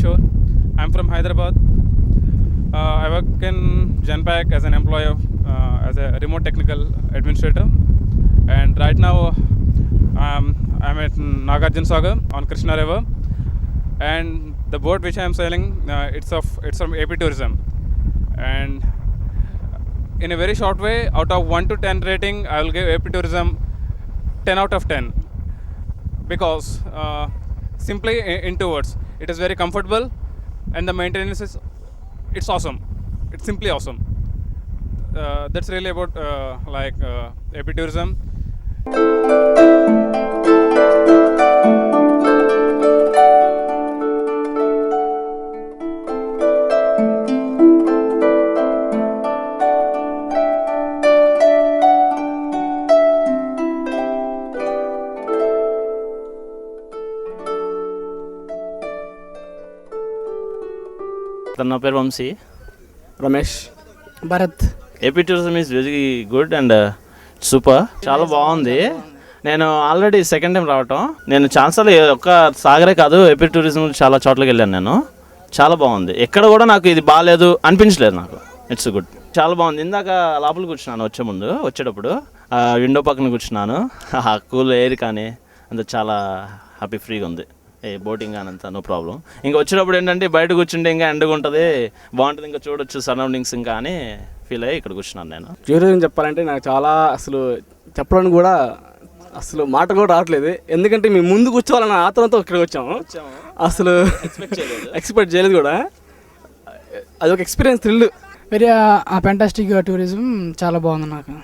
Kishore. I'm from Hyderabad. I work in Genpact as an employee, as a remote technical administrator. And right now, I'm at Nagarjuna Sagar on Krishna River. And the boat which I'm sailing, it's from AP Tourism. And in a very short way, out of 1 to 10 rating, I will give AP Tourism 10 out of 10. Because simply in 2 words, it is very comfortable and the maintenance is, it's awesome. It's simply awesome. That's really about AP Tourism. నా పేరు Vamshi. Ramesh. Bharat. AP tourism is very good and super, చాలా బాగుంది. నేను already second time రావటం. నేను ఛాన్సాలు ఒక్క సాగరే కాదు, AP tourism చాలా చోట్లకి వెళ్ళాను నేను. చాలా బాగుంది. ఎక్కడ కూడా నాకు ఇది బాగాలేదు అనిపించలేదు నాకు. ఇట్స్ గుడ్, చాలా బాగుంది. ఇందాక లోపల కూర్చున్నాను వచ్చేటప్పుడు విండో పక్కన కూర్చున్నాను. కూల్ ఎయిర్ కానీ అంత చాలా హ్యాపీ, ఫ్రీగా ఉంది. బోటింగ్ అని అంతా నో ప్రాబ్లం. ఇంకా వచ్చేటప్పుడు ఏంటంటే బయట కూర్చుంటే ఇంకా ఎండగా ఉంటుంది, బాగుంటుంది, ఇంకా చూడొచ్చు సరౌండింగ్స్ ఇంకా అని ఫీల్ అయ్యి ఇక్కడ కూర్చున్నాను నేను. టూరిజం చెప్పాలంటే నాకు చాలా అసలు చెప్పడానికి కూడా అసలు మాట కూడా రావట్లేదు. ఎందుకంటే మేము ముందు కూర్చోవాలన్న ఆతరంతో ఇక్కడికి వచ్చాము. అసలు ఎక్స్పెక్ట్ చేయలేదు కూడా. అదొక experience, thrill. Very fantastic tourism, చాలా బాగుంది నాకు.